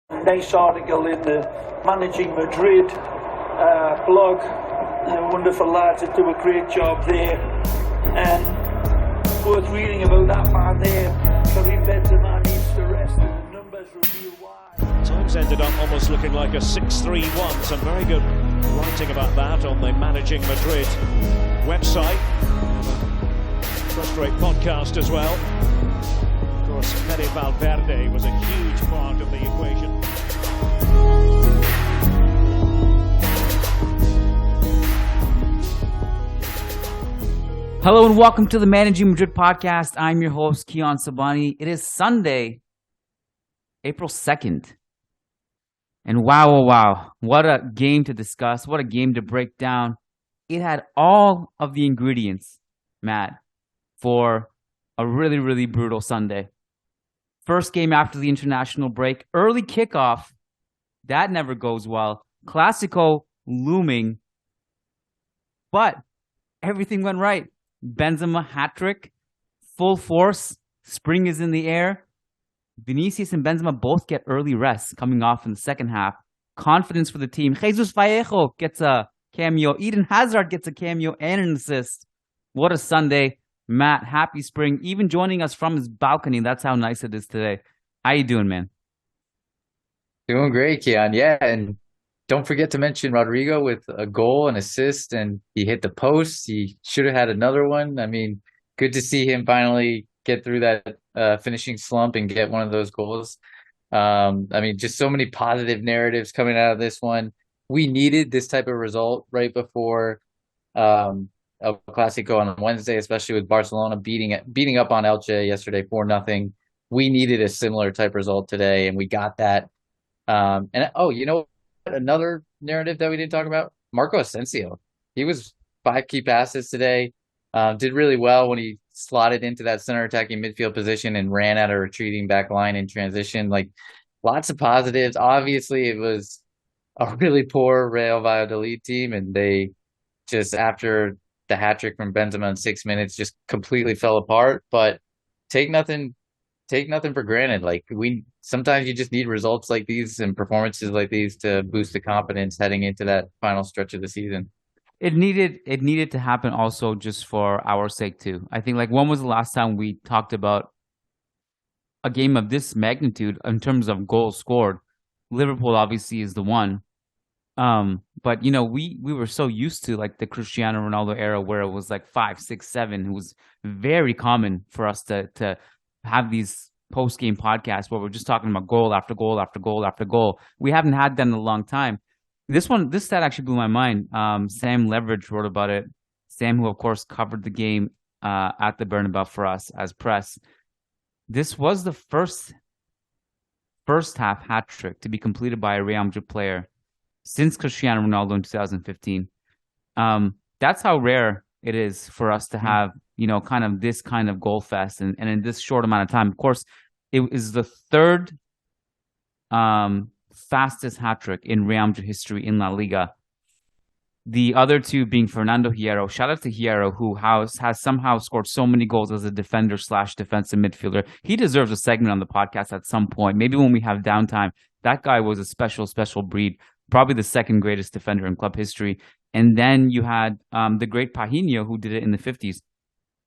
Nice article in the Managing Madrid blog. Wonderful lads that do a great job there. And worth reading about that man there. Karim Benzema needs to rest, and the numbers reveal why. Times ended up almost looking like a 6-3-1. Some very good writing about that on the Managing Madrid website. First-rate podcast as well. Of course, Fede Valverde was a huge part of the equation. Hello and welcome to the Managing Madrid Podcast. I'm your host, Kiyan Sobhani. It is Sunday, April 2nd. And wow, what a game to discuss. What a game to break down. It had all of the ingredients, Matt, for a really, really brutal Sunday. First game after the international break. Early kickoff. That never goes well. Clasico looming. But everything went right. Benzema hat-trick, full force, spring is in the air. Vinicius and Benzema both get early rests coming off in the second half. Confidence for the team. Jesus Vallejo gets a cameo. Eden Hazard gets a cameo and an assist. What a Sunday. Matt, happy spring. Even joining us from his balcony. That's how nice it is today. How you doing, man? Doing great, Kiyan. Yeah, and don't forget to mention Rodrygo with a goal and assist, and he hit the post. He should have had another one. I mean, good to see him finally get through that finishing slump and get one of those goals. I mean, just so many positive narratives coming out of this one. We needed this type of result right before El Clasico on Wednesday, especially with Barcelona beating up on Elche yesterday 4-0. We needed a similar type result today, and we got that. You know, another narrative that we didn't talk about, Marco Asensio. He was 5 key passes today. Did really well when he slotted into that center attacking midfield position and ran at a retreating back line in transition. Like, lots of positives. Obviously, it was a really poor Real Valladolid team, and they just, after the hat-trick from Benzema in 6 minutes, just completely fell apart. But take nothing for granted. Like, sometimes you just need results like these and performances like these to boost the confidence heading into that final stretch of the season. It needed to happen also just for our sake too. I think, like, when was the last time we talked about a game of this magnitude in terms of goals scored? Liverpool obviously is the one. But you know, we were so used to like the Cristiano Ronaldo era where it was like 5, 6, 7. It was very common for us to have these post-game podcasts where we're just talking about goal after goal after goal after goal. We haven't had that in a long time. This stat actually blew my mind. Sam Leverage wrote about it. Sam, who of course covered the game at the Bernabeu for us as press. This was the first half hat trick to be completed by a Real Madrid player since Cristiano Ronaldo in 2015. That's how rare it is for us to have, you know, kind of this kind of goal fest and in this short amount of time. Of course, it is the third fastest hat-trick in Real Madrid history in La Liga. The other two being Fernando Hierro. Shout out to Hierro, who has somehow scored so many goals as a defender/defensive midfielder. He deserves a segment on the podcast at some point. Maybe when we have downtime. That guy was a special breed. Probably the second greatest defender in club history. And then you had the great Pajinho, who did it in the 50s.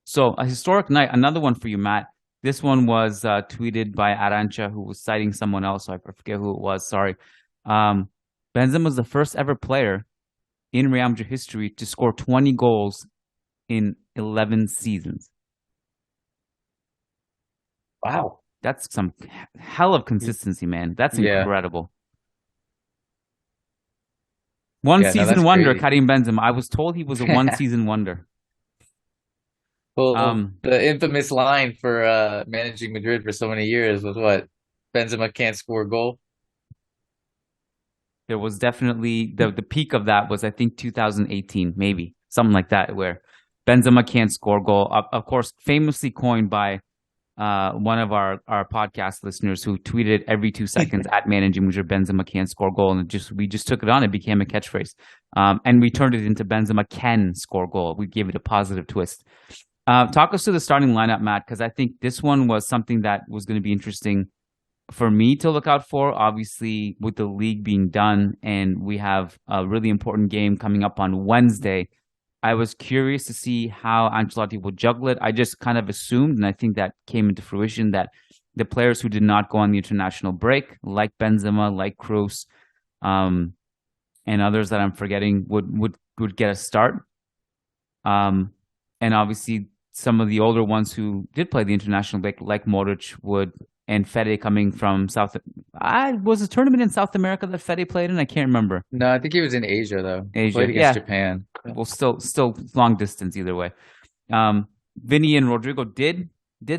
So a historic night. Another one for you, Matt. This one was tweeted by Arancha, who was citing someone else. So I forget who it was. Sorry. Benzema was the first ever player in Real Madrid history to score 20 goals in 11 seasons. Wow. That's some hell of consistency, man. That's incredible. One-season wonder, crazy. Karim Benzema. I was told he was a one-season wonder. Well, the infamous line for managing Madrid for so many years was what? Benzema can't score a goal? There was definitely, the peak of that was, I think, 2018, maybe. Something like that, where Benzema can't score a goal. Of course, famously coined by one of our podcast listeners who tweeted every 2 seconds at Managing Madrid, Benzema can't score a goal. And we just took it on. It became a catchphrase. And we turned it into Benzema can score a goal. We gave it a positive twist. Talk us through the starting lineup, Matt, because I think this one was something that was going to be interesting for me to look out for, obviously, with the league being done and we have a really important game coming up on Wednesday, I was curious to see how Ancelotti would juggle it. I just kind of assumed, and I think that came into fruition, that the players who did not go on the international break, like Benzema, like Kroos, and others that I'm forgetting, would get a start. And obviously, some of the older ones who did play the international break, like Modric, would, and Fede coming from South. Was a tournament in South America that Fede played in? I can't remember. No, I think he was in Asia though. Asia, Played against Japan. Well, still long distance either way. Vinny and Rodrygo did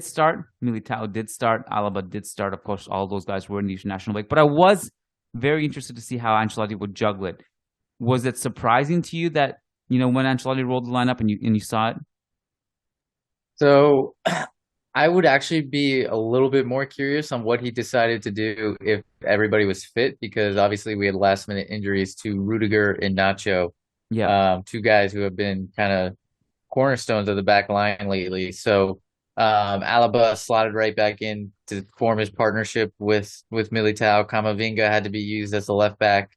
start. Militao did start. Alaba did start. Of course, all those guys were in the international break. But I was very interested to see how Ancelotti would juggle it. Was it surprising to you that, when Ancelotti rolled the lineup and you saw it? So I would actually be a little bit more curious on what he decided to do if everybody was fit, because obviously we had last minute injuries to Rudiger and Nacho. Yeah. Two guys who have been kind of cornerstones of the back line lately. So Alaba slotted right back in to form his partnership with Militao. Camavinga had to be used as the left back.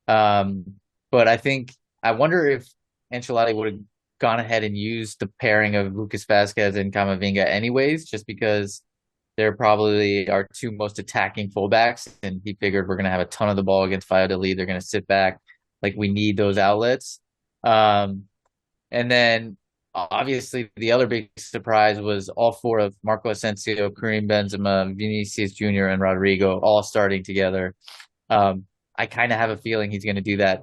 But I wonder if Ancelotti would have gone ahead and used the pairing of Lucas Vazquez and Camavinga anyways, just because they're probably our two most attacking fullbacks, and he figured we're going to have a ton of the ball against Valladolid. They're going to sit back. Like, we need those outlets. And then obviously the other big surprise was all four of Marco Asensio, Karim Benzema, Vinicius Jr., and Rodrygo all starting together. I kind of have a feeling he's going to do that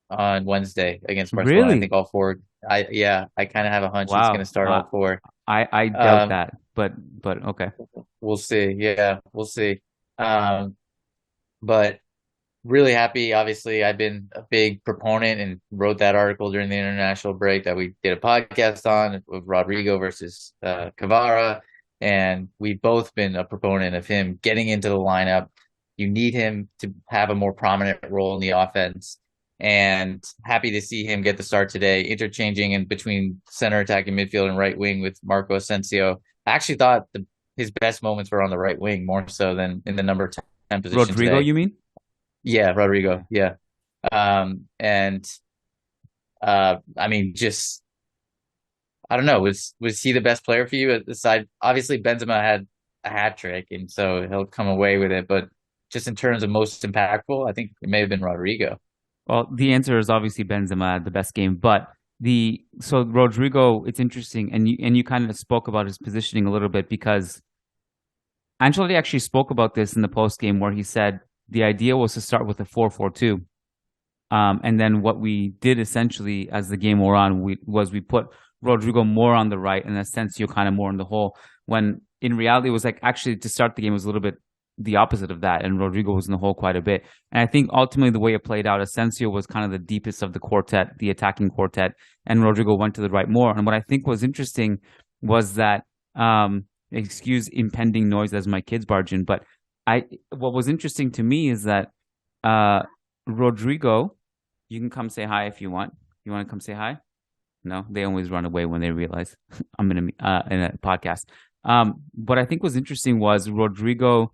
on Wednesday against Barcelona. Really? I think all four. I kind of have a hunch he's going to start all four. I doubt that, but okay. We'll see. Yeah, we'll see. But really happy. Obviously, I've been a big proponent and wrote that article during the international break that we did a podcast on with Rodrygo versus Kvara, and we've both been a proponent of him getting into the lineup. You need him to have a more prominent role in the offense. And happy to see him get the start today, interchanging in between center attacking midfield and right wing with Marco Asensio. I actually thought his best moments were on the right wing more so than in the number 10 position Rodrygo, today. you mean? Yeah, Rodrygo. Yeah. I mean, just, I don't know. Was he the best player for you aside? Obviously, Benzema had a hat trick, and so he'll come away with it. But just in terms of most impactful, I think it may have been Rodrygo. Well, the answer is obviously Benzema had the best game, but so Rodrygo, it's interesting, and you kind of spoke about his positioning a little bit, because Ancelotti actually spoke about this in the post game, where he said the idea was to start with a 4-4-2, and then what we did essentially as the game wore on, we put Rodrygo more on the right and Asensio kind of more in the hole. When in reality, it was like actually to start the game was a little bit the opposite of that, and Rodrygo was in the hole quite a bit. And I think ultimately the way it played out, Asensio was kind of the deepest of the quartet, the attacking quartet, and Rodrygo went to the right more. And what I think was interesting was that, excuse impending noise as my kids barge in, but what was interesting to me is that Rodrygo, you can come say hi if you want. You want to come say hi? No, they always run away when they realize I'm in a podcast. What I think was interesting was Rodrygo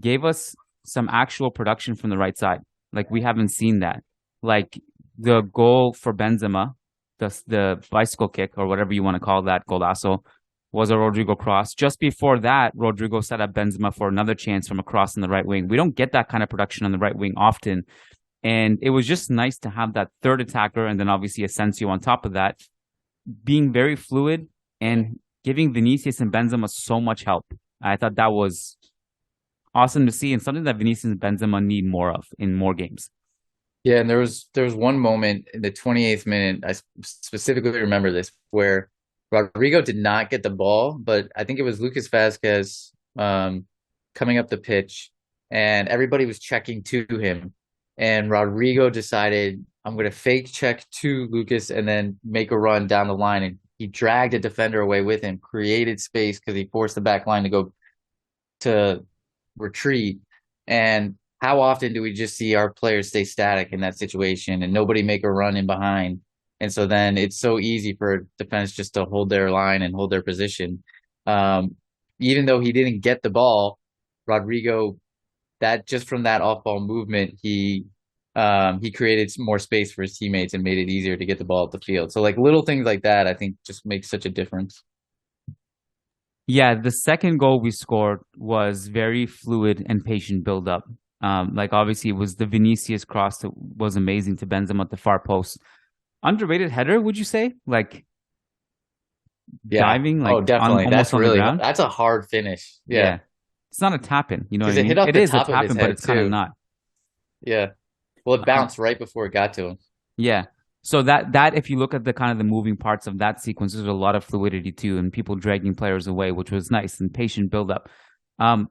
gave us some actual production from the right side. Like, we haven't seen that. Like, the goal for Benzema, the bicycle kick, or whatever you want to call that, golazo, was a Rodrygo cross. Just before that, Rodrygo set up Benzema for another chance from a cross in the right wing. We don't get that kind of production on the right wing often. And it was just nice to have that third attacker, and then obviously Asensio on top of that, being very fluid and giving Vinicius and Benzema so much help. I thought that was awesome to see, and something that Vinicius and Benzema need more of in more games. Yeah, and there was one moment in the 28th minute, I specifically remember this, where Rodrygo did not get the ball, but I think it was Lucas Vazquez coming up the pitch, and everybody was checking to him. And Rodrygo decided, I'm going to fake check to Lucas and then make a run down the line. And he dragged a defender away with him, created space because he forced the back line to go to retreat. And how often do we just see our players stay static in that situation and nobody make a run in behind? And so then it's so easy for defense just to hold their line and hold their position. Even though he didn't get the ball, Rodrygo that just from that off-ball movement, he created more space for his teammates and made it easier to get the ball up the field. So like little things like that, I think just make such a difference. Yeah, the second goal we scored was very fluid and patient build up. Like obviously it was the Vinicius cross that was amazing to Benzema at the far post. Underrated header, would you say? Like Yeah. diving, Oh, like on definitely. almost on the ground. That's a hard finish. Yeah. Yeah. It's not a tap in, you know what Because I it hit mean? off It the is a top of tap his in, but head it's kind of too. not. Yeah. Well, it Um, bounced right before it got to him. yeah. So that if you look at the kind of the moving parts of that sequence, there's a lot of fluidity too, and people dragging players away, which was nice and patient build up. Um,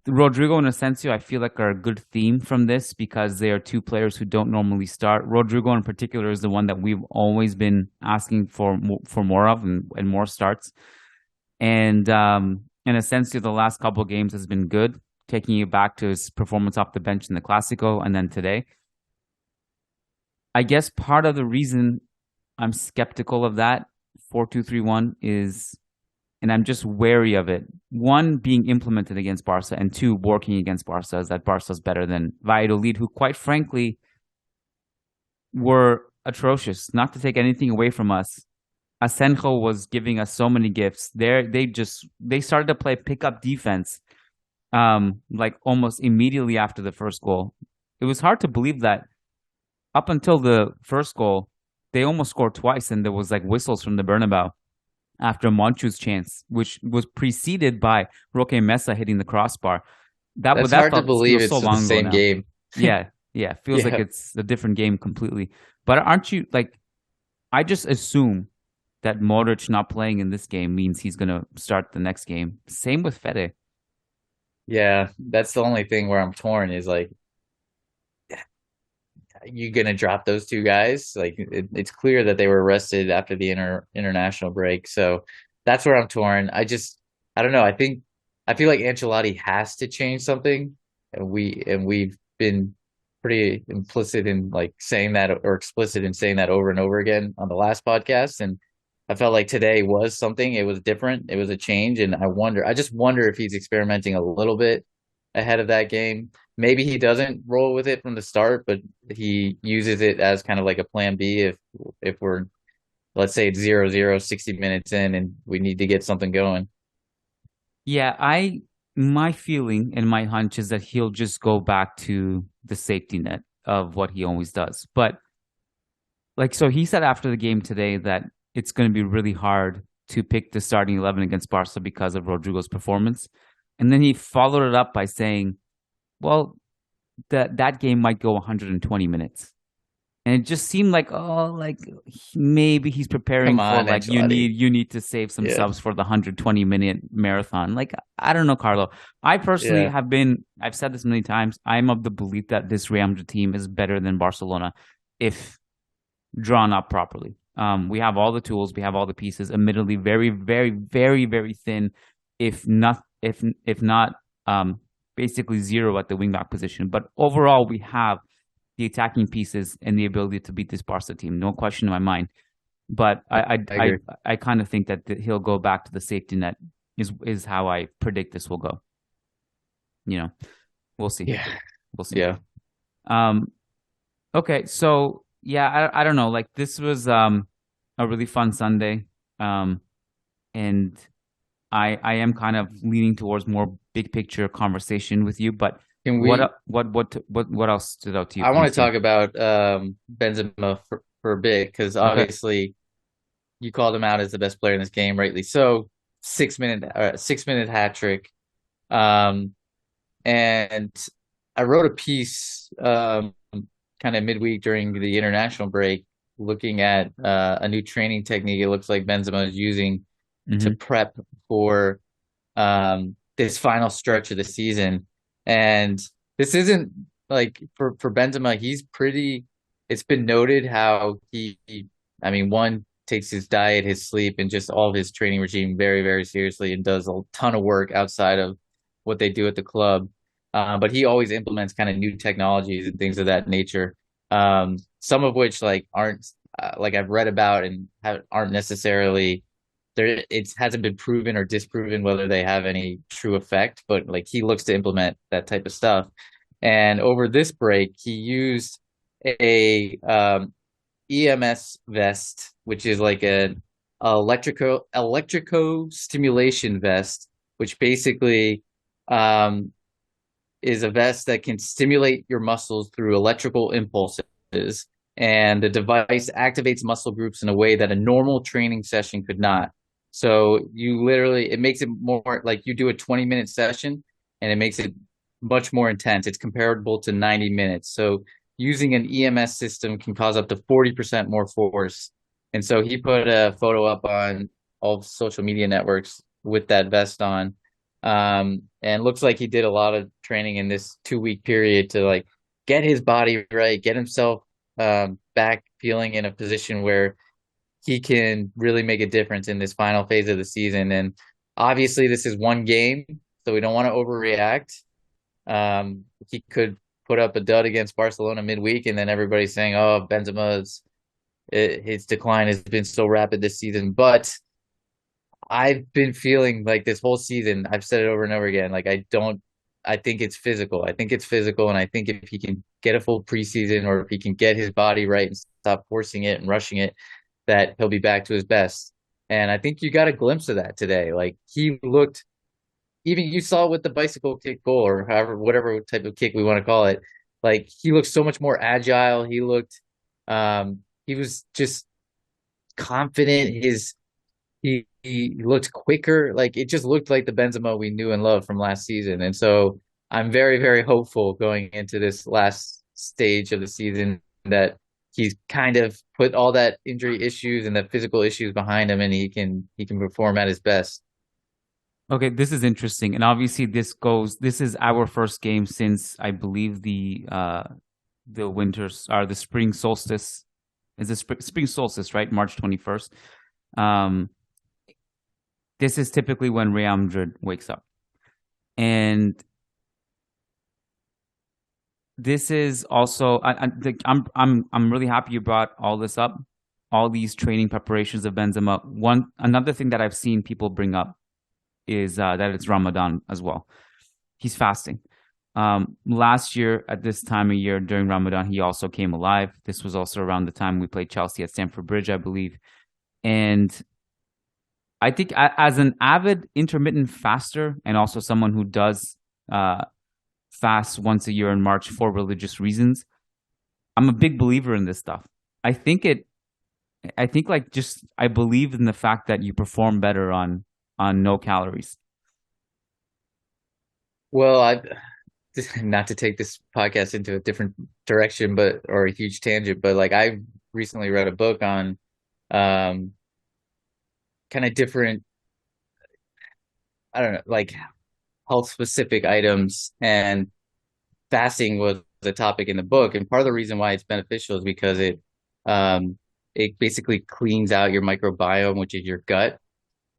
Rodrygo and Asensio, I feel like are a good theme from this because they are two players who don't normally start. Rodrygo in particular is the one that we've always been asking for more of and more starts. And Asensio the last couple of games has been good, taking you back to his performance off the bench in the Clasico and then today. I guess part of the reason I'm skeptical of that 4-2-3-1 is, and I'm just wary of it. One, being implemented against Barca, and two, working against Barca, is that Barca's better than Valladolid, who, quite frankly, were atrocious. Not to take anything away from us, Asenjo was giving us so many gifts. They started to play pickup defense, like almost immediately after the first goal. It was hard to believe that up until the first goal, they almost scored twice, and there was like whistles from the Bernabeu after Monchu's chance, which was preceded by Roque Mesa hitting the crossbar. That's That hard to believe feels so it's the long ago same now. game. Yeah, yeah, feels like Yeah. it's a different game completely. But aren't you like? I just assume that Modric not playing in this game means he's gonna start the next game. Same with Fede. Yeah. That's the only thing where I'm torn is like, you gonna drop those two guys? Like it's clear that they were arrested after the international break. So that's where I'm torn. I don't know. I feel like Ancelotti has to change something. And we've been pretty implicit in like saying that or explicit in saying that over and over again on the last podcast. And I felt like today was something. It was different. It was a change. And I just wonder if he's experimenting a little bit ahead of that game. Maybe he doesn't roll with it from the start, but he uses it as kind of like a plan B if we're, let's say it's 0-0, 60 minutes in and we need to get something going. Yeah, my feeling and my hunch is that he'll just go back to the safety net of what he always does. But like, so he said after the game today that it's going to be really hard to pick the starting 11 against Barca because of Rodrygo's performance. And then he followed it up by saying, well, that game might go 120 minutes. And it just seemed like, oh, like maybe he's preparing Come for on, like Ancelotti. you need to save some Yeah. subs for the 120-minute marathon. Like, I don't know, Carlo. I personally Yeah. I've said this many times. I'm of the belief that this Real Madrid team is better than Barcelona if drawn up properly. We have all the tools, we have all the pieces. Admittedly, very, very, very, very thin, if not basically zero at the wingback position. But overall, we have the attacking pieces and the ability to beat this Barca team, no question in my mind. But I agree. I kind of think that he'll go back to the safety net is how I predict this will go. You know, we'll see. Yeah. We'll see. Yeah. Okay, so yeah, I don't know. Like this was a really fun Sunday, and I am kind of leaning towards more big picture conversation with you. But Can we, what else stood out to you I from want this to game? talk about Benzema for a bit because Okay. obviously you called him out as the best player in this game, rightly so. 6 minute hat trick. Um, and I wrote a piece kind of midweek during the international break, looking at a new training technique. It looks like Benzema is using to Hmm. prep for this final stretch of the season. And this isn't like for Benzema, it's been noted how I mean, one takes his diet, his sleep, and just all of his training regime very, very seriously and does a ton of work outside of what they do at the club. But he always implements kind of new technologies and things of that nature. Some of which like aren't like I've read about and aren't necessarily it hasn't been proven or disproven whether they have any true effect, but like he looks to implement that type of stuff. And over this break, he used a EMS vest, which is like an electrico stimulation vest, which basically is a vest that can stimulate your muscles through electrical impulses. And the device activates muscle groups in a way that a normal training session could not. So it makes it more like you do a 20-minute session and it makes it much more intense. It's comparable to 90 minutes. So using an EMS system can cause up to 40% more force. And so he put a photo up on all social media networks with that vest on. And looks like he did a lot of training in this 2-week period to like get his body right, get himself back feeling in a position where he can really make a difference in this final phase of the season. And obviously this is one game, so we don't want to overreact. He could put up a dud against Barcelona midweek, and then everybody's saying, "Oh, his decline has been so rapid this season." But I've been feeling like this whole season, I've said it over and over again, like I think it's physical. I think it's physical, and I think if he can get a full preseason, or if he can get his body right and stop forcing it and rushing it, that he'll be back to his best. And I think you got a glimpse of that today. Like he looked, even you saw with the bicycle kick goal, or whatever type of kick we want to call it, like he looked so much more agile. He was just confident. He looked quicker. Like it just looked like the Benzema we knew and loved from last season. And so I'm very, very hopeful going into this last stage of the season that he's kind of put all that injury issues and the physical issues behind him, and he can perform at his best. Okay, this is interesting, and obviously this is our first game since I believe the spring solstice. Is the spring solstice, right? March 21st. This is typically when Real Madrid wakes up, and this is also I'm really happy you brought all this up, all these training preparations of Benzema. Another thing that I've seen people bring up is that it's Ramadan as well. He's fasting. Last year at this time of year during Ramadan, he also came alive. This was also around the time we played Chelsea at Stamford Bridge, I believe. And I think as an avid intermittent faster, and also someone who does fast once a year in March for religious reasons, I'm a big believer in this stuff. I believe in the fact that you perform better on no calories. Well, not to take this podcast into a different direction, or a huge tangent, but like I recently read a book on kind of different, I don't know, like health specific items, and fasting was the topic in the book. And part of the reason why it's beneficial is because it basically cleans out your microbiome, which is your gut,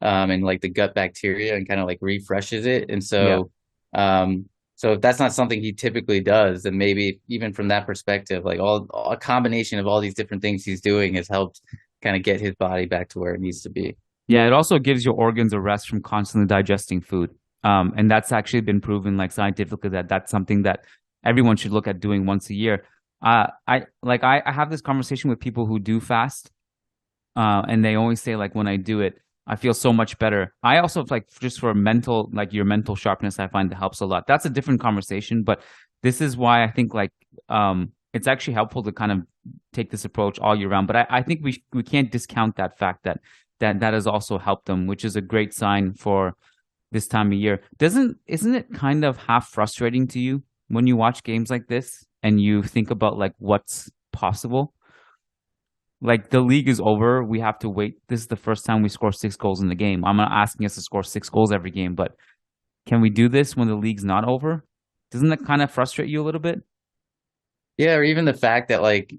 and like the gut bacteria, and kind of like refreshes it. And so, so if that's not something he typically does, then maybe even from that perspective, like a combination of all these different things he's doing has helped kind of get his body back to where it needs to be. Yeah, it also gives your organs a rest from constantly digesting food. And that's actually been proven like scientifically that that's something that everyone should look at doing once a year. I have this conversation with people who do fast, and they always say like, when I do it, I feel so much better. I also like just for your mental sharpness, I find it helps a lot. That's a different conversation, but this is why I think like it's actually helpful to kind of take this approach all year round. But I think we can't discount that fact that has also helped them, which is a great sign for this time of year. Isn't it kind of half frustrating to you when you watch games like this and you think about like what's possible? Like the league is over. We have to wait. This is the first time we score 6 goals in the game. I'm not asking us to score 6 goals every game, but can we do this when the league's not over? Doesn't that kind of frustrate you a little bit? Yeah, or even the fact that like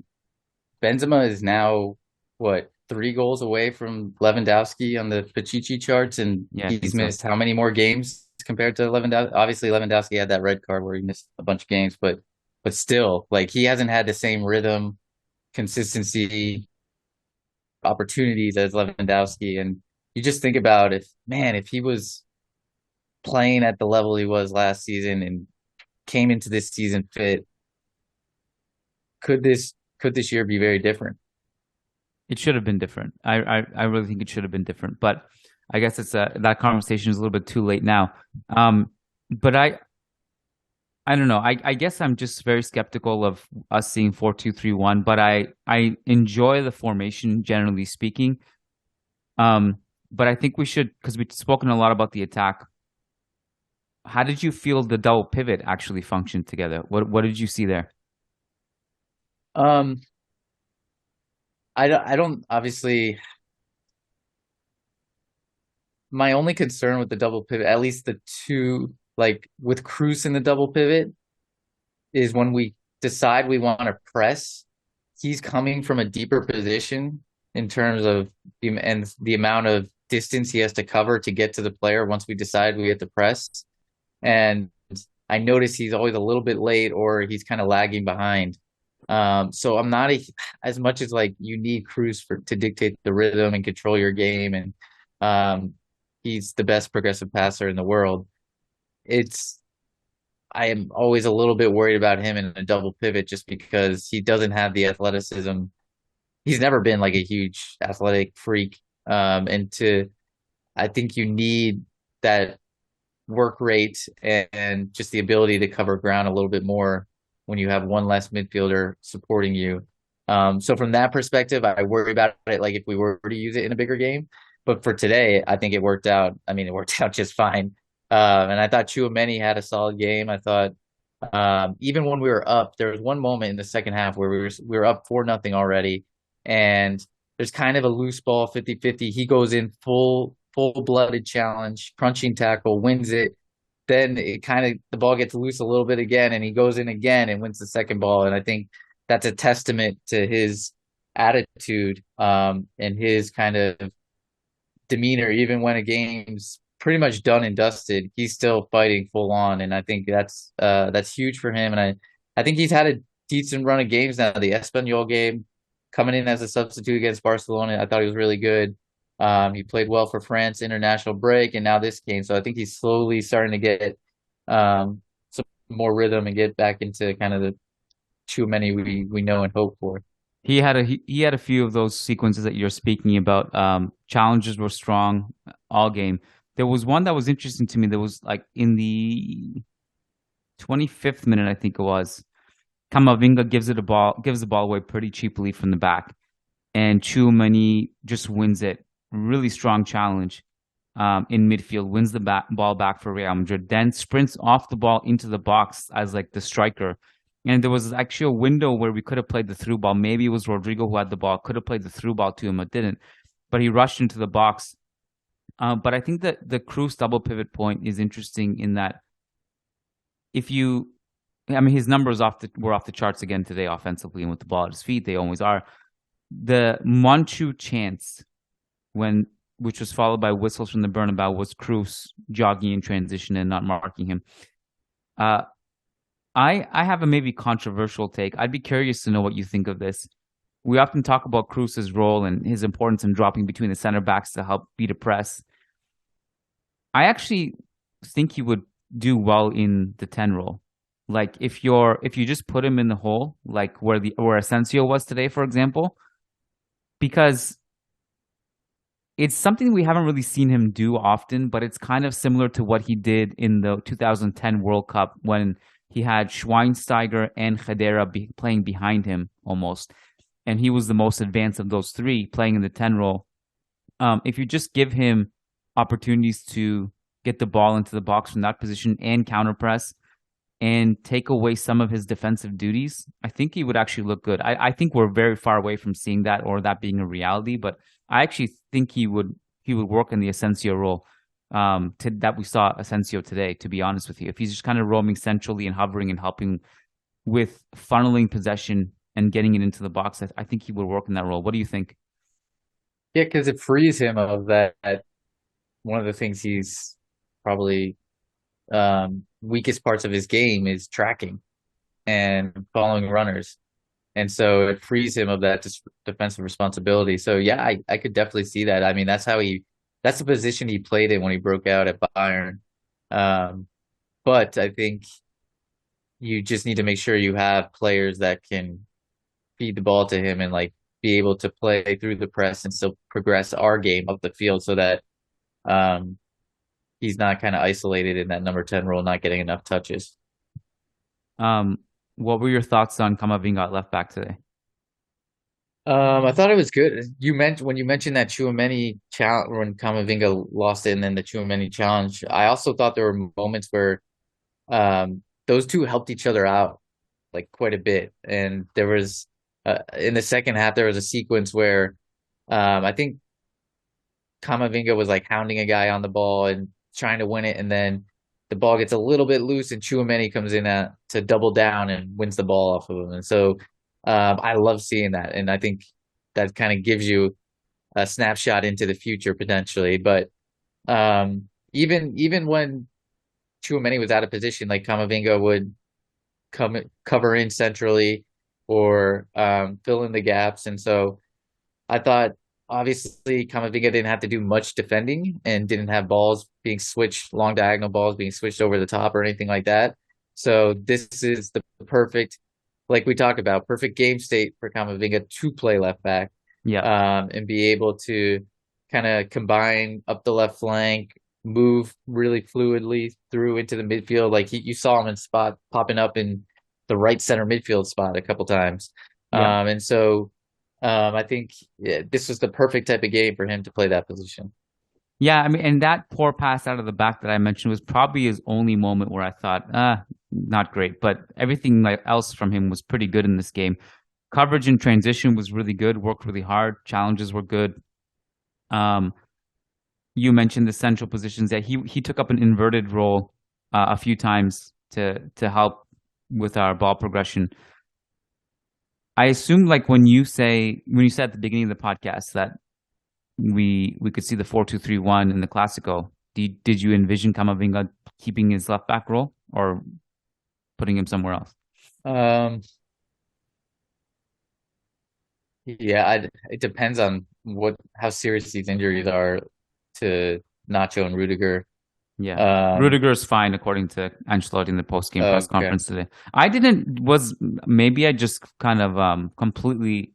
Benzema is now 3 goals away from Lewandowski on the Pichichi charts, and he's missed how many more games compared to Lewandowski? Obviously, Lewandowski had that red card where he missed a bunch of games, but still, like he hasn't had the same rhythm, consistency, opportunities as Lewandowski, and you just think about if he was playing at the level he was last season and came into this season fit, could this year be very different? It should have been different. I really think it should have been different. But I guess that conversation is a little bit too late now. But I don't know. I guess I'm just very skeptical of us seeing 4-2-3-1. But I enjoy the formation generally speaking. But I think we should, because we've spoken a lot about the attack. How did you feel the double pivot actually functioned together? What did you see there? Um, I don't obviously. My only concern with the double pivot, at least the two, like with Kroos in the double pivot, is when we decide we want to press, he's coming from a deeper position in terms of the amount of distance he has to cover to get to the player once we decide we have to press. And I notice he's always a little bit late or he's kind of lagging behind. So I'm not as much as like you need Cruz to dictate the rhythm and control your game, and he's the best progressive passer in the world. It's I am always a little bit worried about him in a double pivot just because he doesn't have the athleticism. He's never been like a huge athletic freak, and I think you need that work rate and just the ability to cover ground a little bit more when you have one less midfielder supporting you. So from that perspective, I worry about it like if we were to use it in a bigger game. But for today, I think it worked out. I mean, it worked out just fine. And I thought Tchouameni had a solid game. I thought even when we were up, there was one moment in the second half where we were up 4-0 already, and there's kind of a loose ball 50-50. He goes in full-blooded challenge, crunching tackle, wins it. Then it kind of the ball gets loose a little bit again, and he goes in again and wins the second ball. And I think that's a testament to his attitude and his kind of demeanor. Even when a game's pretty much done and dusted, he's still fighting full on, and I think that's huge for him. And I think he's had a decent run of games now. The Espanyol game, coming in as a substitute against Barcelona, I thought he was really good. He played well for France international break, and now this game. So I think he's slowly starting to get some more rhythm and get back into kind of the Tchouameni we know and hope for. He had a few of those sequences that you're speaking about. Challenges were strong all game. There was one that was interesting to me. That was like in the 25th minute, I think it was. Camavinga gives the ball away pretty cheaply from the back, and Tchouameni just wins it. Really strong challenge in midfield, wins the ball back for Real Madrid, then sprints off the ball into the box as like the striker. And there was actually a window where we could have played the through ball. Maybe it was Rodrygo who had the ball, could have played the through ball to him, but didn't. But he rushed into the box. But I think that the Kroos double pivot point is interesting in that his numbers were off the charts again today offensively and with the ball at his feet. They always are. The Monchu chance, which was followed by whistles from the Bernabeu, was Kroos jogging in transition and not marking him. I have a maybe controversial take. I'd be curious to know what you think of this. We often talk about Kroos's role and his importance in dropping between the center backs to help beat a press. I actually think he would do well in the 10 role. Like if you just put him in the hole, like where Asensio was today, for example, because it's something we haven't really seen him do often, but it's kind of similar to what he did in the 2010 World Cup when he had Schweinsteiger and Khedira playing behind him almost. And he was the most advanced of those three playing in the 10 role. If you just give him opportunities to get the ball into the box from that position and counter press and take away some of his defensive duties, I think he would actually look good. I think we're very far away from seeing that or that being a reality, but I actually think he would work in the Asensio role that we saw Asensio today, to be honest with you. If he's just kind of roaming centrally and hovering and helping with funneling possession and getting it into the box, I think he would work in that role. What do you think? Yeah, because it frees him of that. One of the things he's probably weakest parts of his game is tracking and following runners. And so it frees him of that defensive responsibility. So yeah, I could definitely see that. I mean, that's how he that's the position he played in when he broke out at Bayern. Um, but I think you just need to make sure you have players that can feed the ball to him and like be able to play through the press and still progress our game up the field so that um, he's not kind of isolated in that number 10 role, not getting enough touches. What were your thoughts on Camavinga at left back today? I thought it was good. When you mentioned that Tchouameni challenge when Camavinga lost it and then the Tchouameni challenge, I also thought there were moments where those two helped each other out like quite a bit. And there was in the second half there was a sequence where I think Camavinga was like hounding a guy on the ball and trying to win it, and then the ball gets a little bit loose, and Tchouameni comes in to double down and wins the ball off of him. And so I love seeing that, and I think that kind of gives you a snapshot into the future potentially. But even when Tchouameni was out of position, like Camavinga would cover in centrally or fill in the gaps, and so I thought obviously Camavinga didn't have to do much defending and didn't have balls being switched, long diagonal balls being switched over the top or anything like that. So this is the perfect, like we talked about, perfect game state for Camavinga to play left back. Yeah. And be able to kind of combine up the left flank, move really fluidly through into the midfield. Like you saw him in spot popping up in the right center midfield spot a couple times. Yeah. And so I think this was the perfect type of game for him to play that position. Yeah, I mean, and that poor pass out of the back that I mentioned was probably his only moment where I thought, not great. But everything else from him was pretty good in this game. Coverage and transition was really good, worked really hard. Challenges were good. You mentioned the central positions that he took up an inverted role a few times to help with our ball progression. I assume like when you said at the beginning of the podcast that we could see the 4-2-3-1 in the Clasico, did you envision Camavinga keeping his left back role or putting him somewhere else? Yeah, it depends on how serious these injuries are to Nacho and Rudiger. Yeah, Rudiger's fine according to Ancelotti in the post-game press conference today. Maybe I just kind of completely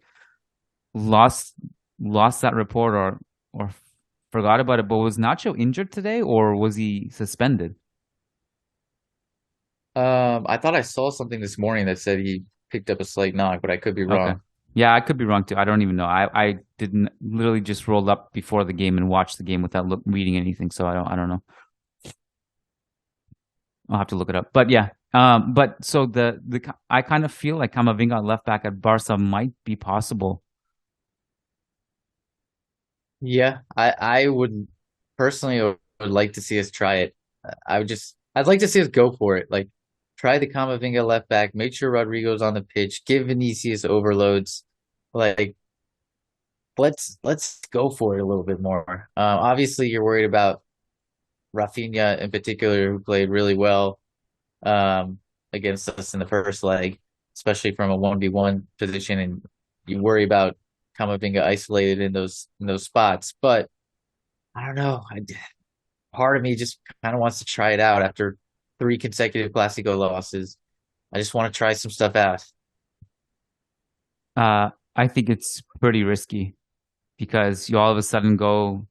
lost that report or forgot about it. But was Nacho injured today or was he suspended? I thought I saw something this morning that said he picked up a slight knock, but I could be wrong. Okay. Yeah, I could be wrong too. I don't even know. I didn't literally just rolled up before the game and watched the game without reading anything, so I don't know. I'll have to look it up. But yeah, but so I kind of feel like Camavinga left back at Barca might be possible. Yeah, I would personally would like to see us try it. I'd like to see us go for it. Like try the Camavinga left back, make sure Rodrygo's on the pitch, give Vinicius overloads. Like let's go for it a little bit more. Obviously you're worried about Rafinha in particular, who played really well against us in the first leg, especially from a 1v1 position, and you worry about Camavinga isolated in those spots. But I don't know. Part of me just kind of wants to try it out after 3 consecutive Clasico losses. I just want to try some stuff out. I think it's pretty risky because you all of a sudden go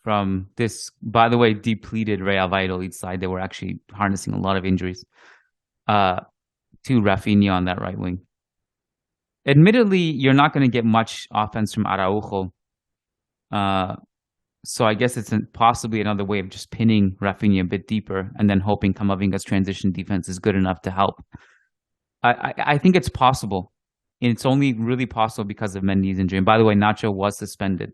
from this, by the way, depleted Real Valladolid side. They were actually harnessing a lot of injuries to Rafinha on that right wing. Admittedly, you're not going to get much offense from Araujo. So I guess it's possibly another way of just pinning Rafinha a bit deeper and then hoping Camavinga's transition defense is good enough to help. I think it's possible. And it's only really possible because of Mendy's injury. And by the way, Nacho was suspended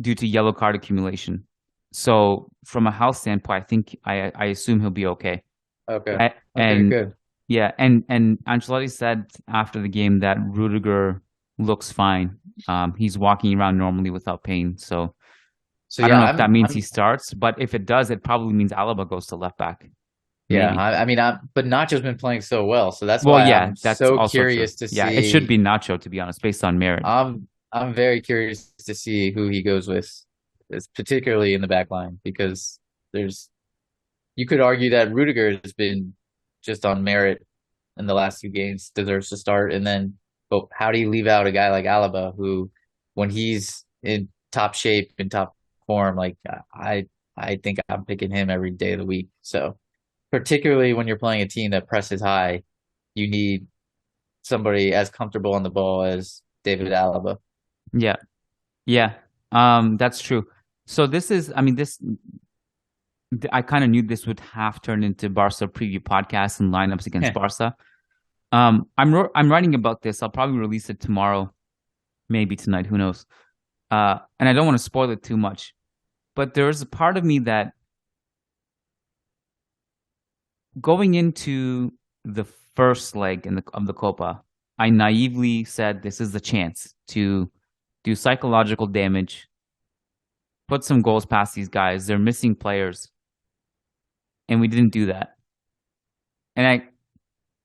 due to yellow card accumulation. So from a health standpoint, I think I assume he'll be okay. Okay. And good. Yeah, and Ancelotti said after the game that Rudiger looks fine. He's walking around normally without pain. So I don't know if that means he starts, but if it does, it probably means Alaba goes to left back. Yeah, but Nacho's been playing so well, so that's why I'm that's so also curious true. to see. Yeah, it should be Nacho, to be honest, based on merit. I'm very curious to see who he goes with, particularly in the back line, because there's you could argue that Rudiger has been just on merit in the last few games, deserves to start. And then, but how do you leave out a guy like Alaba, who, when he's in top shape and top form, like I think I'm picking him every day of the week. So particularly when you're playing a team that presses high, you need somebody as comfortable on the ball as David Alaba. Yeah. Yeah. That's true. So this is, I mean, I kind of knew this would have turned into Barca preview podcast and lineups against Barca. I'm writing about this. I'll probably release it tomorrow, maybe tonight, who knows. And I don't want to spoil it too much, but there's a part of me that going into the first leg of the Copa, I naively said this is the chance to do psychological damage, put some goals past these guys. They're missing players. And we didn't do that. And I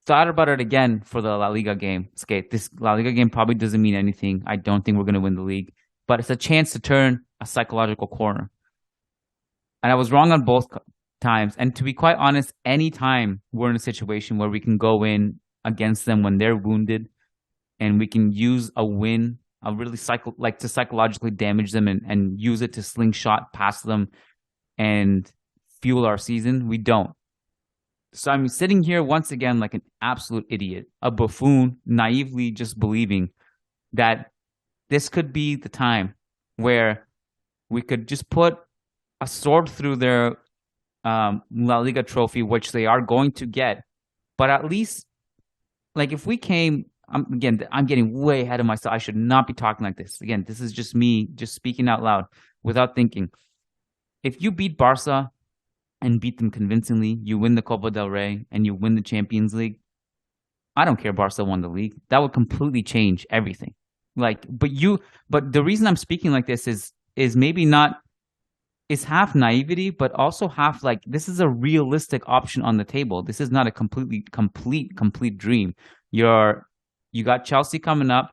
thought about it again for the La Liga game. Okay, this La Liga game probably doesn't mean anything. I don't think we're going to win the league. But it's a chance to turn a psychological corner. And I was wrong on both times. And to be quite honest, any time we're in a situation where we can go in against them when they're wounded and we can use a win, a really to psychologically damage them and use it to slingshot past them and fuel our season, we don't. So I'm sitting here once again like an absolute idiot, a buffoon, naively just believing that this could be the time where we could just put a sword through their La Liga trophy, which they are going to get. But at least, like, if we came, I'm getting way ahead of myself. I should not be talking like this. Again, this is just me just speaking out loud without thinking. If you beat Barca and beat them convincingly, you win the Copa del Rey and you win the Champions League, I don't care Barca won the league. That would completely change everything. But the reason I'm speaking like this is maybe not, is half naivety, but also half like this is a realistic option on the table. This is not a complete dream. You got Chelsea coming up.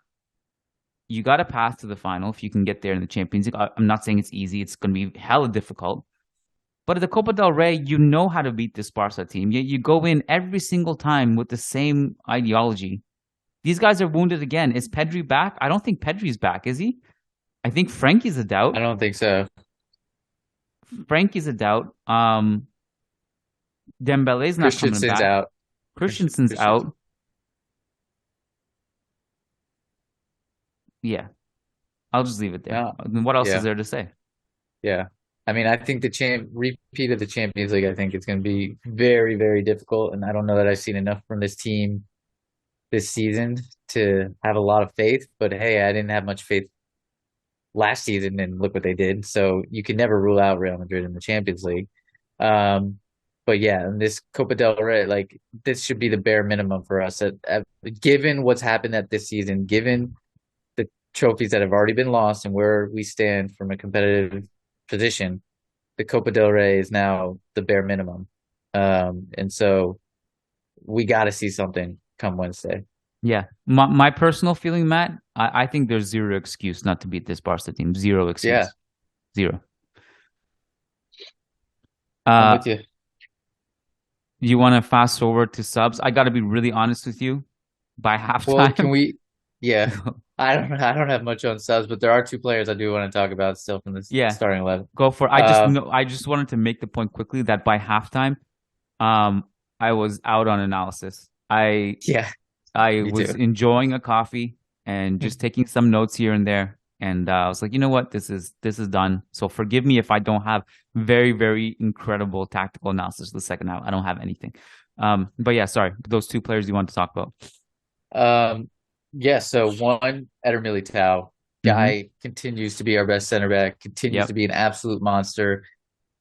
You got a path to the final if you can get there in the Champions League. I'm not saying it's easy. It's going to be hella difficult. But at the Copa del Rey, you know how to beat this Barca team. You go in every single time with the same ideology. These guys are wounded again. Is Pedri back? I don't think Pedri's back, is he? I think Frankie's a doubt. I don't think so. Frankie's a doubt. Dembele's not coming back. Out. Christensen's out. Yeah. I'll just leave it there. Yeah. What else is there to say? Yeah. I mean, I think the repeat of the Champions League, I think it's going to be very, very difficult. And I don't know that I've seen enough from this team this season to have a lot of faith. But hey, I didn't have much faith last season, and look what they did. So you can never rule out Real Madrid in the Champions League. But yeah, in this Copa del Rey, like, this should be the bare minimum for us. Given what's happened at this season, given the trophies that have already been lost and where we stand from a competitive position, the Copa del Rey is now the bare minimum. And so we got to see something come Wednesday. Yeah. My personal feeling, Matt, I think there's zero excuse not to beat this Barca team. Zero excuse. Yeah. Zero. I'm with you. You want to fast forward to subs? I got to be really honest with you. By halftime. Well, can we? Yeah. I don't have much on subs, but there are two players I do want to talk about still from this starting 11. Go for it. I just wanted to make the point quickly that by halftime, I was out on analysis. I was enjoying a coffee and just taking some notes here and there. And I was like, you know what? This is done. So forgive me if I don't have very, very incredible tactical analysis the second half. I don't have anything. But yeah, sorry. Those two players you want to talk about. Yeah, so one, Eder Militao, guy continues to be our best center back, continues to be an absolute monster.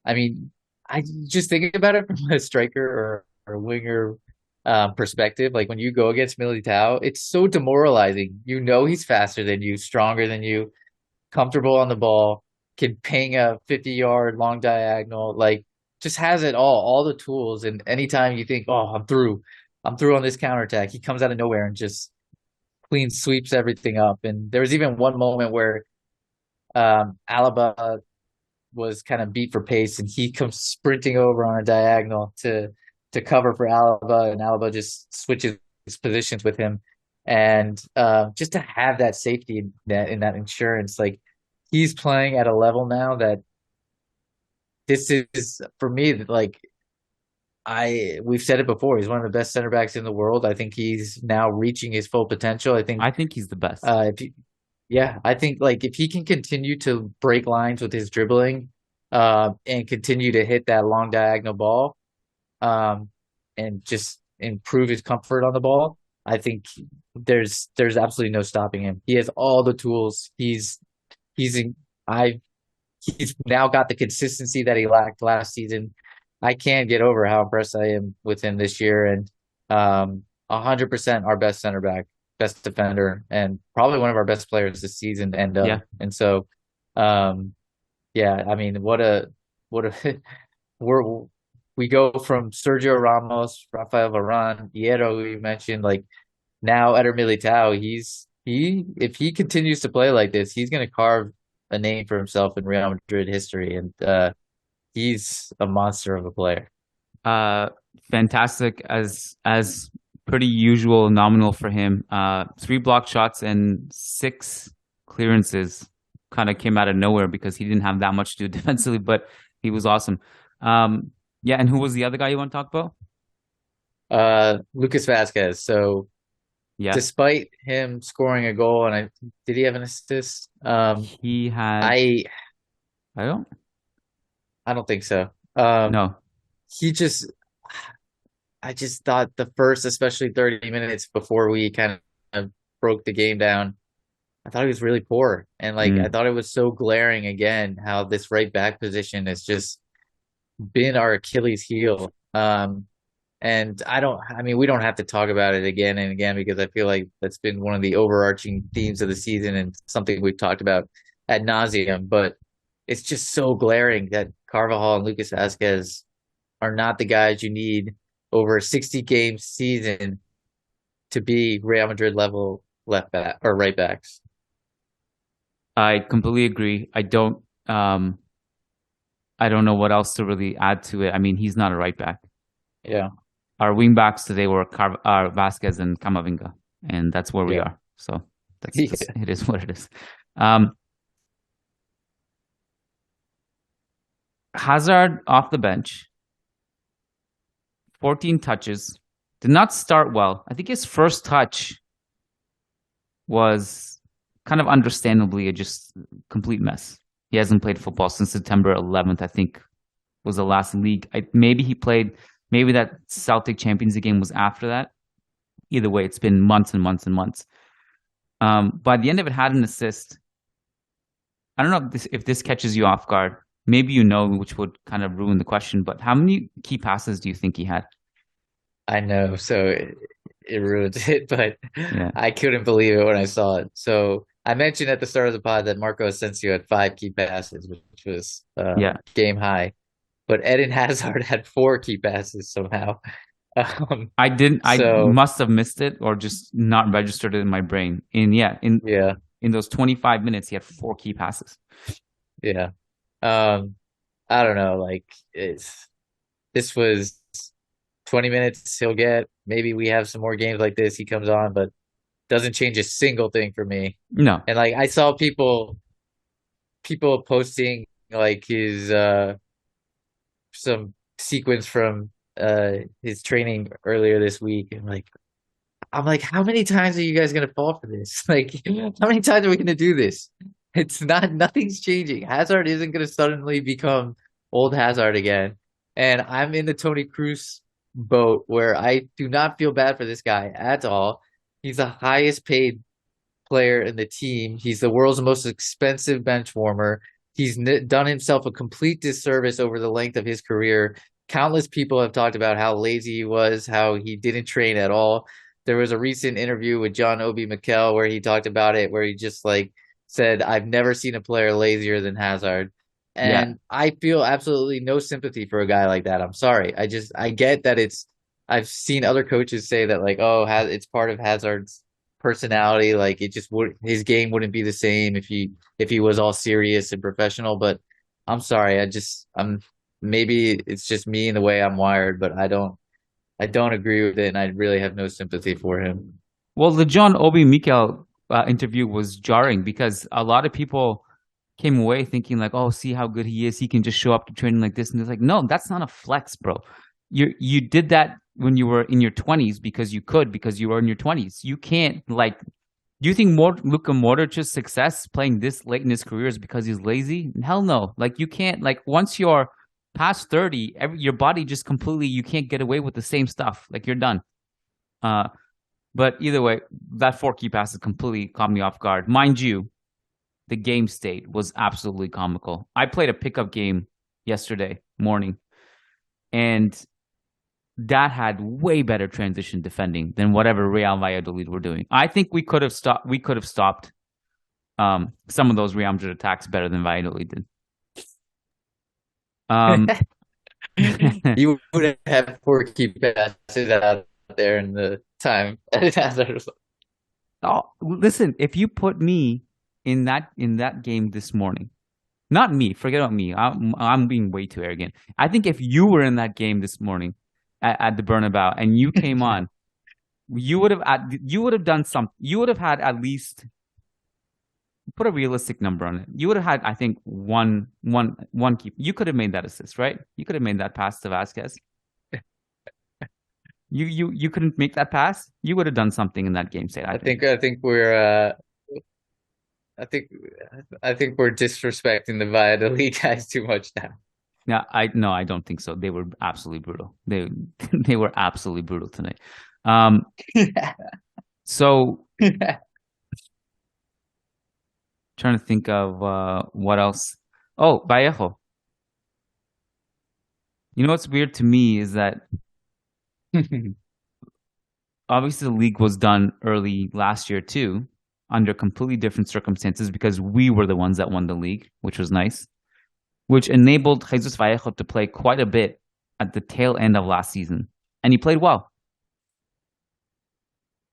I mean, I just thinking about it from a striker or winger perspective, like when you go against Militao, it's so demoralizing. You know he's faster than you, stronger than you, comfortable on the ball, can ping a 50-yard long diagonal, like just has it all the tools. And anytime you think, oh, I'm through on this counterattack, he comes out of nowhere and just clean sweeps everything up. And there was even one moment where Alaba was kind of beat for pace, and he comes sprinting over on a diagonal to cover for Alaba, and Alaba just switches positions with him. And just to have that safety net in that insurance, like he's playing at a level now that this is for me like we've said it before. He's one of the best center backs in the world. I think he's now reaching his full potential. I think he's the best. Yeah, I think like if he can continue to break lines with his dribbling, and continue to hit that long diagonal ball, and just improve his comfort on the ball, I think there's absolutely no stopping him. He has all the tools. He's now got the consistency that he lacked last season. I can't get over how impressed I am with him this year, and 100% our best center back, best defender, and probably one of our best players this season. And Yeah. and so, yeah, I mean, what a we go from Sergio Ramos, Rafael Varane, Hierro, who you mentioned, like now Eder Militao. If he continues to play like this, he's going to carve a name for himself in Real Madrid history, and he's a monster of a player. Fantastic as pretty usual nominal for him. 3 blocked shots and 6 clearances. Kind of came out of nowhere because he didn't have that much to do defensively, but he was awesome. Yeah, and who was the other guy you want to talk about? Lucas Vazquez. So yeah, despite him scoring a goal, and did he have an assist? He had. I don't think so. No. I just thought the first, especially 30 minutes before we kind of broke the game down, I thought he was really poor. And I thought it was so glaring again how this right back position has just been our Achilles heel. And we don't have to talk about it again and again, because I feel like that's been one of the overarching themes of the season and something we've talked about ad nauseum. But it's just so glaring that Carvajal and Lucas Vazquez are not the guys you need over a 60-game season to be Real Madrid level left back or right backs. I completely agree. I don't know what else to really add to it. I mean, he's not a right back. Yeah. Our wing backs today were Vazquez and Camavinga, and that's where we are. So it is what it is. Hazard off the bench, 14 touches, did not start well. I think his first touch was kind of understandably a just complete mess. He hasn't played football since September 11th, I think, was the last league. Maybe that Celtic Champions League game was after that. Either way, it's been months and months and months. By the end of it, had an assist. I don't know if this catches you off guard. Maybe you know, which would kind of ruin the question, but how many key passes do you think he had? I know, so it ruins it, but yeah. I couldn't believe it when I saw it. So I mentioned at the start of the pod that Marco Asensio had 5 key passes, which was game high. But Eden Hazard had 4 key passes somehow. I must have missed it or just not registered it in my brain. In those 25 minutes, he had 4 key passes. Yeah. I don't know. This was 20 minutes he'll get. Maybe we have some more games like this. He comes on, but doesn't change a single thing for me. No. And I saw people posting his some sequence from his training earlier this week, and I'm like, how many times are you guys gonna fall for this? How many times are we gonna do this? Nothing's changing. Hazard isn't gonna suddenly become old Hazard again. And I'm in the Toni Kroos boat where I do not feel bad for this guy at all. He's the highest paid player in the team. He's the world's most expensive bench warmer. He's done himself a complete disservice over the length of his career. Countless people have talked about how lazy he was, how he didn't train at all. There was a recent interview with John Obi Mikel where he talked about it, where he just said, I've never seen a player lazier than Hazard. And I feel absolutely no sympathy for a guy like that. I'm sorry. I get that I've seen other coaches say that it's part of Hazard's personality. Like it just would his game wouldn't be the same if he was all serious and professional. But I'm sorry, I'm maybe it's just me and the way I'm wired, but I don't agree with it, and I really have no sympathy for him. Well, the John Obi Mikel interview was jarring because a lot of people came away thinking like, "Oh, see how good he is. He can just show up to training like this." And it's like, no, that's not a flex, bro. You did that when you were in your 20s because you were in your 20s. You can't like. Do you think Luka Modric's success playing this late in his career is because he's lazy? Hell no. Like you can't like once you're past 30, your body just completely you can't get away with the same stuff. Like you're done. But either way, that 4 key passes completely caught me off guard. Mind you, the game state was absolutely comical. I played a pickup game yesterday morning, and that had way better transition defending than whatever Real Valladolid were doing. I think we could have stopped. We could have stopped some of those Real Madrid attacks better than Valladolid did. You would have 4 key passes out there in the time. Oh, listen, if you put me in that game this morning, not me, forget about me. I'm being way too arrogant. I think if you were in that game this morning at the Bernabeu and you came on, you would have done something. You would have had at least put a realistic number on it. You would have had, I think, one keep. You could have made that assist, right? You could have made that pass to Vasquez. You couldn't make that pass. You would have done something in that game. Say, I think we're I think we're disrespecting the Valladolid guys too much now. Yeah, I don't think so. They were absolutely brutal. They were absolutely brutal tonight. So trying to think of what else. Oh, Vallejo. You know what's weird to me is that obviously the league was done early last year too, under completely different circumstances because we were the ones that won the league, which was nice, which enabled Jesus Vallejo to play quite a bit at the tail end of last season, and he played well.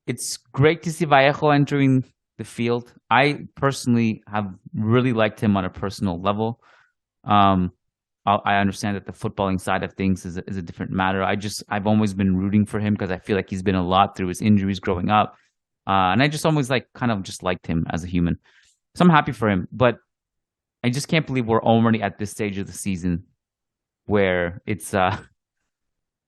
It's great to see Vallejo entering the field. I personally have really liked him on a personal level. I understand that the footballing side of things is a different matter. I've always been rooting for him because I feel like he's been a lot through his injuries growing up. And I just always kind of just liked him as a human. So I'm happy for him, but I just can't believe we're already at this stage of the season where it's the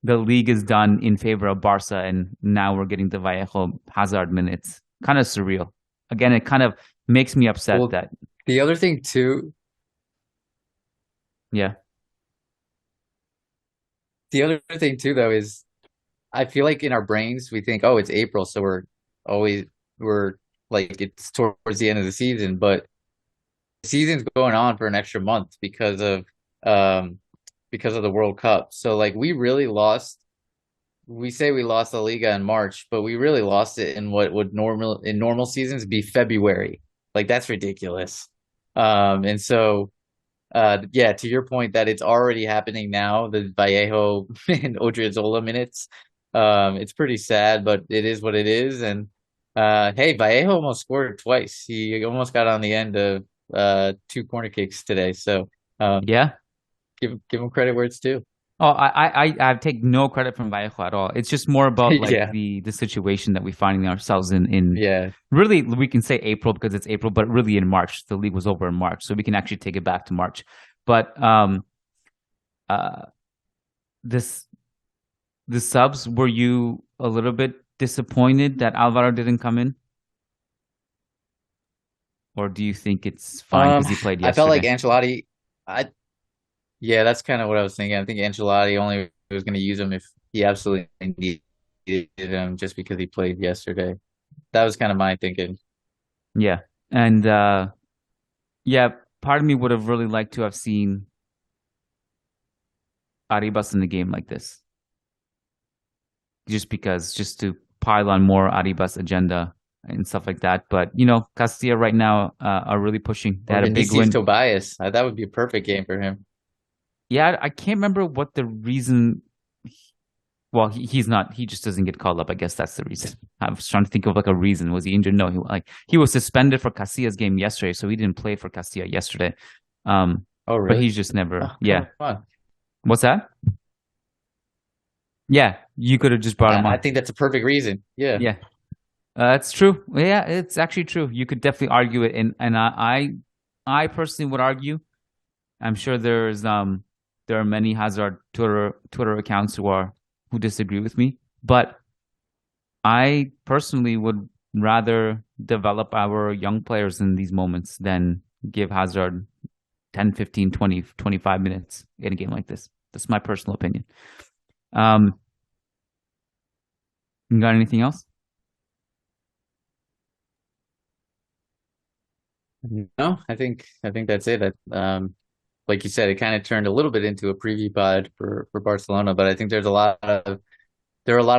league is done in favor of Barca and now we're getting the Vallejo Hazard minutes. Kind of surreal. Again, it kind of makes me upset that the other thing too. Yeah. The other thing too, though, is I feel like in our brains we think, oh, it's April, so we're like it's towards the end of the season, but the season's going on for an extra month because of the World Cup. So like we really lost. We say we lost La Liga in March, but we really lost it in what would in normal seasons be February. Like that's ridiculous. And so. Yeah, to your point that it's already happening now, the Vallejo and Odriozola minutes. It's pretty sad, but it is what it is. And hey, Vallejo almost scored twice. He almost got on the end of 2 corner kicks today. So yeah, give him credit where it's due. Oh, I take no credit from Vallejo at all. It's just more about like Yeah. the situation that we're finding ourselves in. Yeah. Really, we can say April because it's April, but really in March. The league was over in March, so we can actually take it back to March. But this the subs, were you a little bit disappointed that Alvaro didn't come in? Or do you think it's fine because he played I felt like yesterday? Ancelotti. Yeah, that's kind of what I was thinking. I think Ancelotti only was going to use him if he absolutely needed him just because he played yesterday. That was kind of my thinking. Yeah. And yeah, part of me would have really liked to have seen Arribas in the game like this. Just to pile on more Arribas agenda and stuff like that. But, you know, Castilla right now are really pushing. They Or had a big Vinicius win. Tobias. That would be a perfect game for him. Yeah, I can't remember what the reason Well, he's not. He just doesn't get called up. I guess that's the reason. I was trying to think of like a reason. Was he injured? No, he was suspended for Castilla's game yesterday, so he didn't play for Castilla yesterday. Oh, really? But he's just never. Oh, yeah. come on. What's that? Yeah, you could have just brought him on. I think that's a perfect reason. Yeah. Yeah. It's true. Yeah, it's actually true. You could definitely argue it, and I personally would argue. I'm sure there are many Hazard Twitter accounts who disagree with me, but I personally would rather develop our young players in these moments than give Hazard 10, 15, 20, 25 minutes in a game like this. That's my personal opinion. You got anything else? No, I think that's it. Like you said, it kind of turned a little bit into a preview pod for Barcelona, but I think there are a lot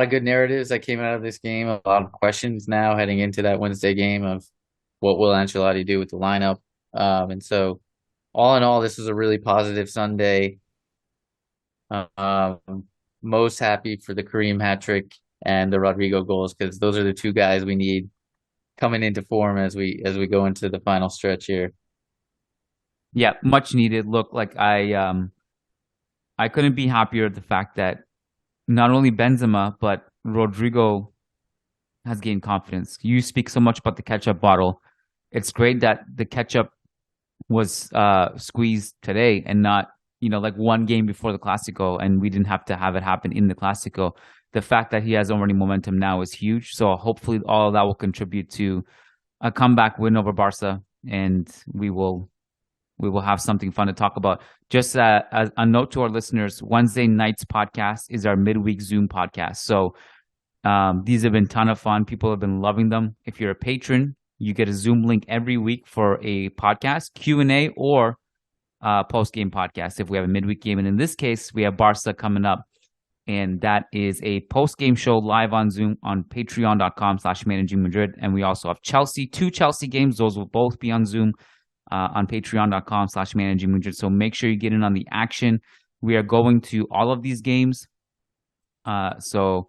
of good narratives that came out of this game. A lot of questions now heading into that Wednesday game of what will Ancelotti do with the lineup. And so, all in all, this was a really positive Sunday. Most happy for the Karim hat trick and the Rodrygo goals, because those are the two guys we need coming into form as we go into the final stretch here. Yeah, much needed. Look, like I couldn't be happier at the fact that not only Benzema but Rodrygo has gained confidence. You speak so much about the ketchup bottle. It's great that the ketchup was squeezed today and not, like one game before the Clasico, and we didn't have to have it happen in the Clasico. The fact that he has already momentum now is huge. So hopefully all of that will contribute to a comeback win over Barca, and we will have something fun to talk about. Just as a note to our listeners, Wednesday night's podcast is our midweek Zoom podcast. So these have been a ton of fun. People have been loving them. If you're a patron, you get a Zoom link every week for a podcast, Q&A, or post-game podcast if we have a midweek game. And in this case, we have Barca coming up. And that is a post-game show live on Zoom on patreon.com/Managing Madrid. And we also have two Chelsea games. Those will both be on Zoom on patreon.com/Managing Madrid. So make sure you get in on the action. We are going to all of these games. So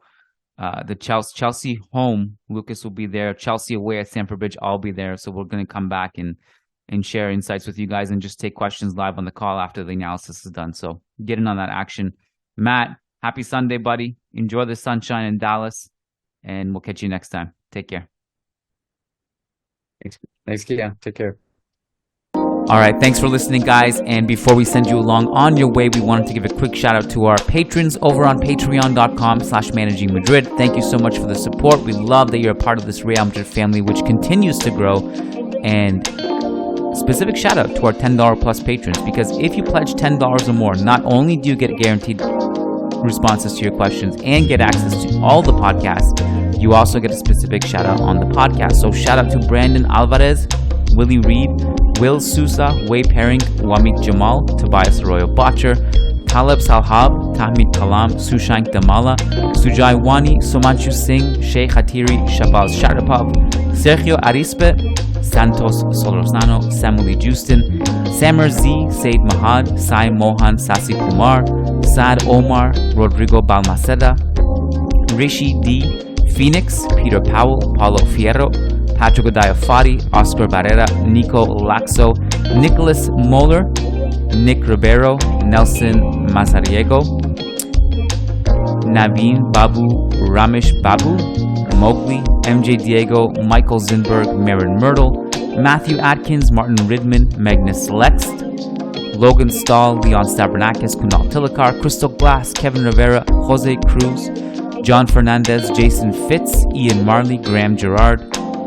the Chelsea home, Lucas will be there. Chelsea away at Stamford Bridge, I'll be there. So we're going to come back and share insights with you guys and just take questions live on the call after the analysis is done. So get in on that action. Matt, happy Sunday, buddy. Enjoy the sunshine in Dallas, and we'll catch you next time. Take care. Thanks, Kiyan. Take care. All right, thanks for listening, guys. And before we send you along on your way, we wanted to give a quick shout out to our patrons over on patreon.com/Managing Madrid. Thank you so much for the support. We love that you're a part of this Real Madrid family, which continues to grow. And specific shout out to our $10 plus patrons, because if you pledge $10 or more, not only do you get guaranteed responses to your questions and get access to all the podcasts, you also get a specific shout out on the podcast. So shout out to Brandon Alvarez, Willie Reed, Will Sousa, Way Pairing, Wamik Jamal, Tobias Arroyo Botcher, Taleb Salhab, Tahmid Kalam, Sushank Damala, Sujai Wani, Somanchu Singh, Sheikh Hatiri, Shabaz Sharapov, Sergio Arispe, Santos Solorzano, Samuel Justin, Samir Z, Said Mahad, Sai Mohan Sasi Kumar, Saad Omar, Rodrygo Balmaceda, Rishi D, Phoenix, Peter Powell, Paulo Fierro, Patrick Diafati, Oscar Barrera, Nico Laxo, Nicholas Moeller, Nick Ribeiro, Nelson Mazariego, Naveen Babu, Ramesh Babu, Mowgli, MJ Diego, Michael Zinberg, Marin Myrtle, Matthew Atkins, Martin Ridman, Magnus Lext, Logan Stahl, Leon Stavronakis, Kunal Tilakar, Crystal Glass, Kevin Rivera, Jose Cruz, John Fernandez, Jason Fitz, Ian Marley, Graham Gerard,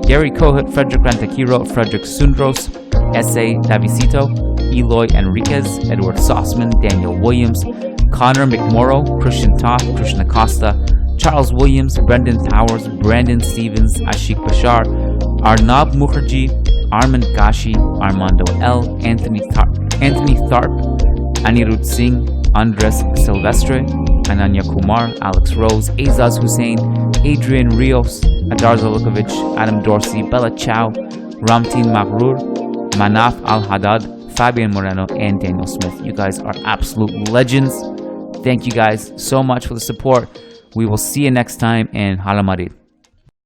Gary Kohut, Frederick Rantakiro, Frederick Sundros, S.A. Davisito, Eloy Enriquez, Edward Sossman, Daniel Williams, Connor McMorrow, Christian Toff, Krishna Costa, Charles Williams, Brendan Towers, Brandon Stevens, Ashik Bashar, Arnab Mukherjee, Armand Kashi, Armando L, Anthony Tharp, Anirudh Singh, Andres Silvestre, Ananya Kumar, Alex Rose, Azaz Hussein, Adrian Rios, Adar Zalukovic, Adam Dorsey, Bella Chow, Ramtin Mabrur, Manaf Al-Haddad, Fabian Moreno, and Daniel Smith. You guys are absolute legends. Thank you guys so much for the support. We will see you next time, and Hala Madrid.